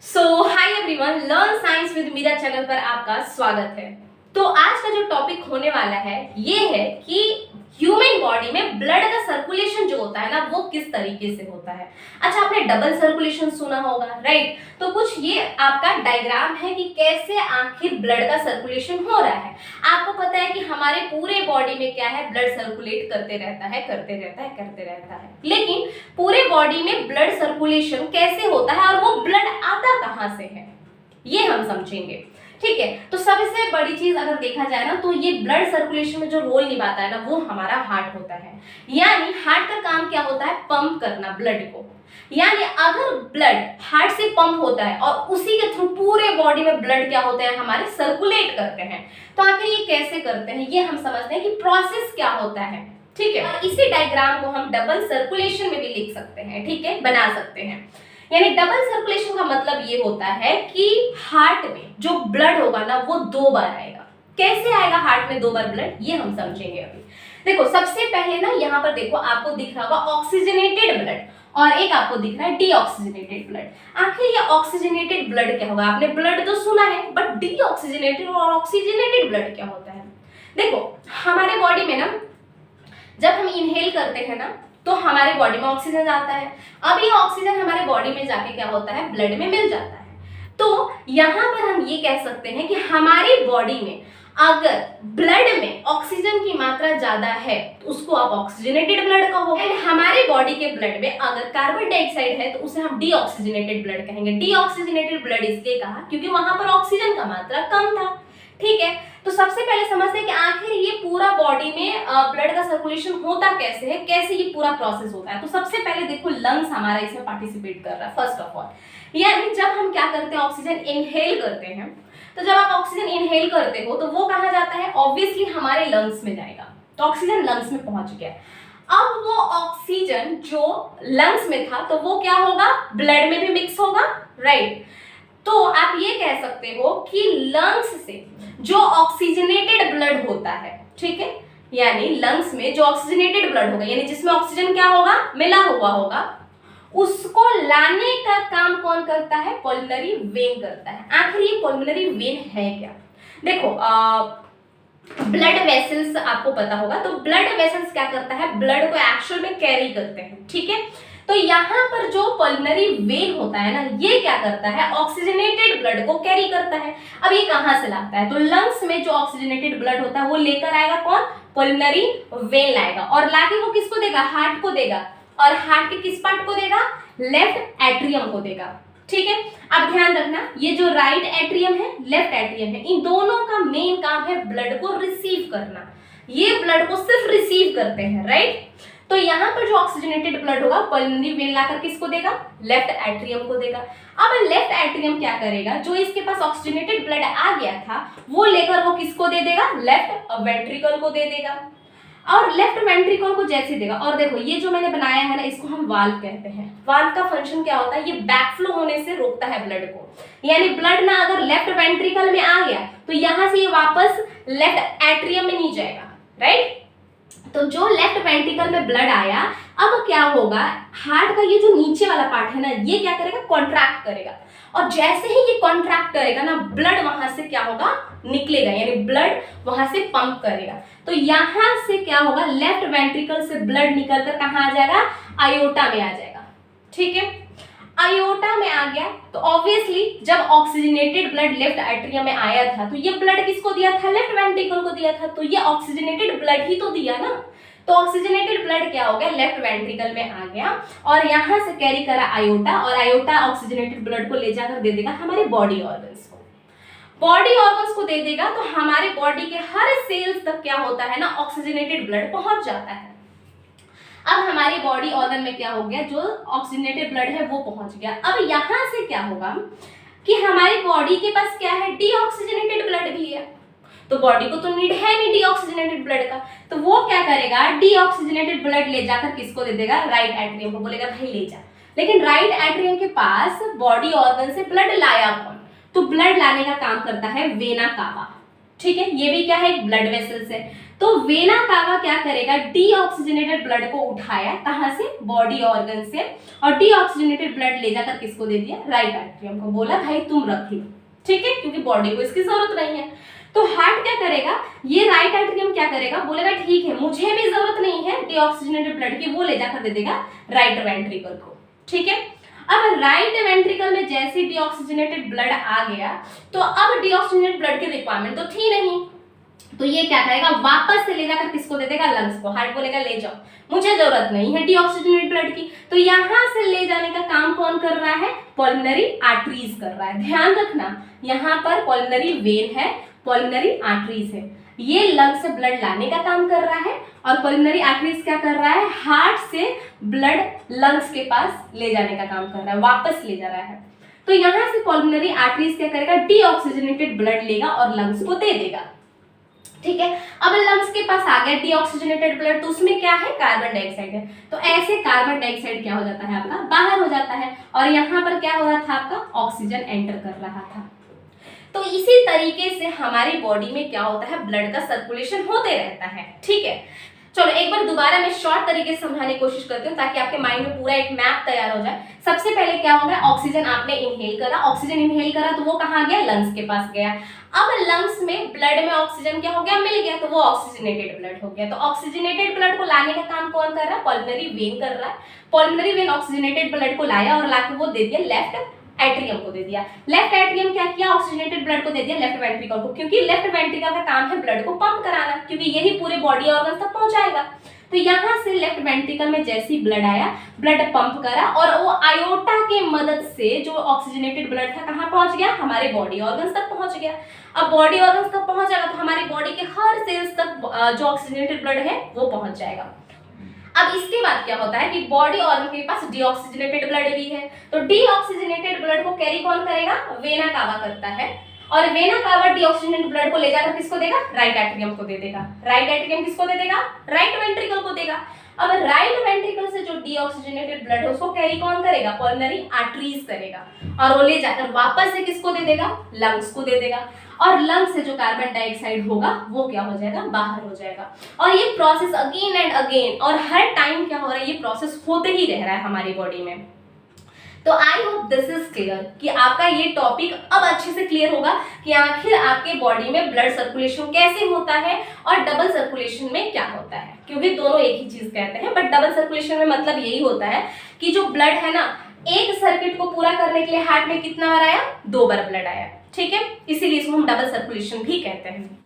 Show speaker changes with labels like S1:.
S1: Hi everyone, learn science with Meera channel पर आपका स्वागत है। तो आज का जो टॉपिक होने वाला है ये है कि ह्यूमन बॉडी में ब्लड का सर्कुलेशन जो होता है ना वो किस तरीके से होता है। अच्छा, आपने डबल सर्कुलेशन सुना होगा, राइट? तो कुछ ये आपका डायग्राम है कि कैसे आखिर ब्लड का सर्कुलेशन हो रहा है। आपको पता है कि हमारे पूरे बॉडी में क्या है, ब्लड सर्कुलेट करते रहता है। लेकिन पूरे बॉडी में ब्लड सर्कुलेशन कैसे होता है और वो ब्लड आता कहाँ से है, ये हम समझेंगे। ठीक है, तो सबसे बड़ी चीज अगर देखा जाए ना तो ये ब्लड सर्कुलेशन में जो रोल निभाता है ना वो हमारा हार्ट होता है। यानी हार्ट का काम क्या होता है, पंप करना ब्लड को। यानी अगर ब्लड हार्ट से पंप होता है और उसी के थ्रू पूरे बॉडी में ब्लड क्या होते हैं, हमारे सर्कुलेट करते हैं। तो आखिर ये कैसे करते हैं ये हम समझते हैं कि प्रोसेस क्या होता है। ठीक है, और इसी डायग्राम को हम डबल सर्कुलेशन में भी लिख सकते हैं, ठीक है, बना सकते हैं। यानी डबल सर्कुलेशन का मतलब ये होता है कि हार्ट में जो ब्लड होगा ना वो दो बार आएगा। कैसे आएगा हार्ट में दो बार ब्लड, ये हम समझेंगे अभी। देखो, सबसे पहले ना यहाँ पर देखो, आपको दिख रहा होगा ऑक्सीजनेटेड ब्लड और एक आपको दिख रहा है डीऑक्सीजनेटेड ब्लड। आखिर ये ऑक्सीजनेटेड ब्लड क्या होगा? आपने ब्लड तो सुना है, बट डीऑक्सीजनेटेड और ऑक्सीजनेटेड ब्लड क्या होता है? देखो, हमारे बॉडी में ना जब हम इनहेल करते हैं ना तो हमारे बॉडी में ऑक्सीजन जाता है। अब ये ऑक्सीजन हमारे बॉडी में जाके क्या होता है, ब्लड में मिल जाता है। तो यहाँ पर हम ये कह सकते हैं कि हमारी बॉडी में अगर ब्लड में ऑक्सीजन की मात्रा ज्यादा है तो उसको आप ऑक्सीजनेटेड ब्लड कहोगे। एंड हमारे बॉडी के ब्लड में अगर कार्बन डाइऑक्साइड है तो उसे हम डीऑक्सीजनेटेड ब्लड कहेंगे। डीऑक्सीजनेटेड ब्लड इसलिए कहा क्योंकि वहां पर ऑक्सीजन का मात्रा कम था। ठीक है, तो सबसे पहले समझते हैं कि आखिर ये पूरा बॉडी में ब्लड का सर्कुलेशन होता कैसे है, कैसे ये पूरा प्रोसेस होता है। तो सबसे पहले देखो, लंग्स हमारा इसमें पार्टिसिपेट कर रहा है फर्स्ट ऑफ ऑल। यानी जब हम क्या करते हैं, ऑक्सीजन इनहेल करते हैं, तो जब आप ऑक्सीजन इनहेल करते हो तो वो कहाँ जाता है, ऑब्वियसली हमारे लंग्स में जाएगा। तो ऑक्सीजन लंग्स में पहुंच गया। अब वो ऑक्सीजन जो लंग्स में था तो वो क्या होगा, ब्लड में भी मिक्स होगा, राइट? तो आप ये कह सकते हो कि लंग्स से जो ऑक्सीजनेटेड ब्लड होता है, ठीक है, यानी लंग्स में जो ऑक्सीजनेटेड ब्लड होगा, यानी जिसमें ऑक्सीजन क्या होगा, मिला हुआ होगा, उसको लाने का काम कौन करता है, पल्मोनरी वेन करता है। आखिर ये पल्मोनरी वेन है क्या? देखो, ब्लड वेसल्स आपको पता होगा, तो ब्लड वेसल्स क्या करता है, ब्लड को एक्चुअल में कैरी करते हैं। ठीक है, तो यहाँ पर जो पल्मोनरी वेन होता है ना ये क्या करता है, ऑक्सीजनेटेड ब्लड को कैरी करता है। अब ये कहाँ से लाता है, तो लंग्स में जो ऑक्सीजनेटेड ब्लड होता है वो लेकर आएगा कौन, पल्मोनरी वेन लाएगा, और लाके वो किसको देगा, हार्ट को देगा। और हार्ट के किस पार्ट को देगा, लेफ्ट एट्रियम को देगा। ठीक है, अब ध्यान रखना, ये जो राइट एट्रियम है, लेफ्ट एट्रियम है, इन दोनों का मेन काम है ब्लड को रिसीव करना। ये ब्लड को सिर्फ रिसीव करते हैं, राइट? तो यहाँ पर जो ऑक्सीजनेटेड ब्लड होगा पल्मोनरी वेन लाकर किसको देगा, लेफ्ट एट्रियम को देगा। अब लेफ्ट एट्रियम क्या करेगा, जो इसके पास ऑक्सीजनेटेड ब्लड आ गया था वो लेकर वो किसको दे देगा, लेफ्ट वेंट्रिकल को दे देगा। और लेफ्ट वेंट्रिकल को जैसे देगा, और देखो ये जो मैंने बनाया है ना इसको हम वाल्व कहते हैं। वाल्व का फंक्शन क्या होता है, ये बैकफ्लो होने से रोकता है ब्लड को। यानी ब्लड ना अगर लेफ्ट वेंट्रिकल में आ गया तो यहाँ से ये वापस लेफ्ट एट्रियम में नहीं जाएगा, राइट? तो जो लेफ्ट वेंट्रिकल में ब्लड आया, अब क्या होगा, हार्ट का ये जो नीचे वाला पार्ट है ना ये क्या करेगा, कॉन्ट्रैक्ट करेगा। और जैसे ही ये कॉन्ट्रैक्ट करेगा ना ब्लड वहां से क्या होगा, निकलेगा, यानी ब्लड वहां से पंप करेगा। तो यहां से क्या होगा, लेफ्ट वेंट्रिकल से ब्लड निकलकर कहाँ आ जाएगा, आयोटा में आ जाएगा। ठीक है, आयोटा में आ गया तो ऑब्वियसली जब ऑक्सीजनेटेड ब्लड लेफ्ट एट्रियम में आया था तो ये ब्लड किसको दिया था, लेफ्ट वेंट्रिकल को दिया था। तो ये ऑक्सीजनेटेड ब्लड ही तो दिया ना। तो ऑक्सीजनेटेड ब्लड क्या हो गया, लेफ्ट वेंट्रिकल में आ गया और यहाँ से कैरी करा आयोटा, और आयोटा ऑक्सीजनेटेड ब्लड को ले जाकर दे देगा हमारे बॉडी ऑर्गन्स को। बॉडी ऑर्गन्स को दे देगा तो हमारे बॉडी के हर सेल्स तक क्या होता है ना, ऑक्सीजनेटेड ब्लड पहुंच जाता है। अब हमारी बॉडी ऑर्गन में क्या हो गया, जो ऑक्सीजनेटेड ब्लड है वो पहुंच गया। अब यहाँ से क्या होगा कि हमारी बॉडी के पास क्या है, डीऑक्सीजनेटेड ब्लड भी है। तो बॉडी को तो नीड है नहीं डीऑक्सीजनेटेड ब्लड का, तो वो क्या करेगा, डीऑक्सीजनेटेड ब्लड ले जाकर किसको दे देगा, राइट एट्रियम को, बोलेगा भाई ले जा। लेकिन राइट एट्रियम के पास बॉडी ऑर्गन से ब्लड लाया कौन, तो ब्लड लाने का काम करता है वेना कावा। ठीक है, ये भी क्या है, ब्लड वेसल्स है। तो वेना कावा क्या करेगा, डीऑक्सीजनेटेड ब्लड को उठाया, कहां से, बॉडी ऑर्गन से, और डीऑक्सीजनेटेड ब्लड ले जाकर किसको दे दिया, राइट एट्रियम को, बोला भाई तुम रख लो, ठीक है, क्योंकि बॉडी को इसकी जरूरत नहीं है। तो हार्ट क्या करेगा, ये राइट एट्रियम क्या करेगा, बोलेगा ठीक है मुझे भी जरूरत नहीं है डीऑक्सीजनेटेड ब्लड की, वो ले जाकर दे देगा राइट वेंट्रिकल को, ठीक है। अब राइट वेंट्रिकल में जैसे डीऑक्सीजनेटेड ब्लड आ गया, तो अब डीऑक्सीजनेटेड ब्लड की रिक्वायरमेंट तो थी नहीं, तो ये क्या करेगा, वापस से ले जाकर किसको दे देगा, लंग्स को। हार्ट बोलेगा ले जाओ, मुझे जरूरत नहीं है डीऑक्सीजनेटेड ब्लड की। तो यहां से ले जाने का काम कौन कर रहा है, पल्मोनरी आर्टरीज कर रहा है। ध्यान रखना, यहाँ पर पल्मोनरी वेन है, पल्मोनरी आर्टरीज है, ये लंग से ब्लड लाने का काम कर रहा है, और पल्मोनरी आर्टरीज क्या कर रहा है, हार्ट से ब्लड लंग्स के पास ले जाने का काम कर रहा है, वापस ले जा रहा है। तो यहां से पल्मोनरी आर्टरीज क्या करेगा, डीऑक्सीजनेटेड ब्लड लेगा और लंग्स को दे देगा, ठीक है। अब लंग्स के पास आ गया डीऑक्सीजनेटेड ब्लड, तो उसमें क्या है, कार्बन डाइऑक्साइड है, तो ऐसे कार्बन डाइऑक्साइड क्या हो जाता है आपका, बाहर हो जाता है, और यहाँ पर क्या हो रहा था आपका, ऑक्सीजन एंटर कर रहा था। तो इसी तरीके से हमारी बॉडी में क्या होता है, ब्लड का सर्कुलेशन होते रहता है, ठीक है। चलो एक बार दोबारा मैं शॉर्ट तरीके से समझाने की कोशिश करती हूँ, ताकि आपके माइंड में पूरा एक मैप तैयार हो जाए। सबसे पहले क्या हो गया, ऑक्सीजन आपने इनहेल करा, ऑक्सीजन इनहेल करा तो वो कहाँ गया, लंग्स के पास गया। अब लंग्स में ब्लड में ऑक्सीजन क्या हो गया, मिल गया, तो वो ऑक्सीजनेटेड ब्लड हो गया। तो ऑक्सीजनेटेड ब्लड को लाने का काम कौन कर रहा है, पल्मोनरी वेन कर रहा है। पल्मोनरी वेन ऑक्सीजनेटेड ब्लड को लाया और लाके वो दे दिया लेफ्ट एट्रियम को दे दिया। लेफ्ट एट्रियम क्या किया, ऑक्सीजनेटेड ब्लड को दे दिया लेफ्ट वेंट्रिकल को, क्योंकि लेफ्ट वेंट्रिकल का काम है ब्लड को पंप कराना, क्योंकि यही पूरे बॉडी ऑर्गन तक पहुंचाएगा। तो यहाँ से लेफ्ट वेंट्रिकल में जैसे ही ब्लड आया, ब्लड पंप करा, और वो आयोटा के मदद से जो ऑक्सीजनेटेड ब्लड था कहाँ पहुंच गया, हमारे बॉडी ऑर्गन्स तक पहुंच गया। अब बॉडी ऑर्गन्स तक पहुंच जाएगा तो हमारी बॉडी के हर सेल्स तक जो ऑक्सीजनेटेड ब्लड है वो पहुंच जाएगा। अब इसके बाद क्या होता है कि बॉडी ऑर्गन के पास डीऑक्सीजनेटेड ब्लड भी है, तो डीऑक्सीजनेटेड ब्लड को कैरी कौन करेगा, वेना कावा करता है, और वेना कावा डीऑक्सीजनेटेड ब्लड को ले जाकर किसको देगा, राइट एट्रियम को दे देगा। राइट एट्रियम किसको दे देगा, राइट वेंट्रिकल को देगा। अब राइट वेंट्रिकल से जो डीऑक्सीजनेटेड ब्लड है उसको कैरी कौन करेगा, पल्मोनरी आर्टरीज करेगा, और वो ले जाकर वापस से किसको दे देगा, लंग्स को दे देगा, और लंग्स से जो कार्बन डाइऑक्साइड होगा वो क्या हो जाएगा, बाहर हो जाएगा। और ये प्रोसेस अगेन एंड अगेन, और हर टाइम क्या हो रहा है, ये प्रोसेस होते ही रह रहा है हमारी बॉडी में। तो I hope this is clear, कि आपका ये टॉपिक अब अच्छे से क्लियर होगा कि आखिर आपके बॉडी में ब्लड सर्कुलेशन कैसे होता है और डबल सर्कुलेशन में क्या होता है, क्योंकि दोनों एक ही चीज कहते हैं, बट डबल सर्कुलेशन में मतलब यही होता है कि जो ब्लड है ना, एक सर्किट को पूरा करने के लिए हार्ट में कितना बार आया, 2 बार ब्लड आया, ठीक है, इसीलिए इसको हम डबल सर्कुलेशन भी कहते हैं।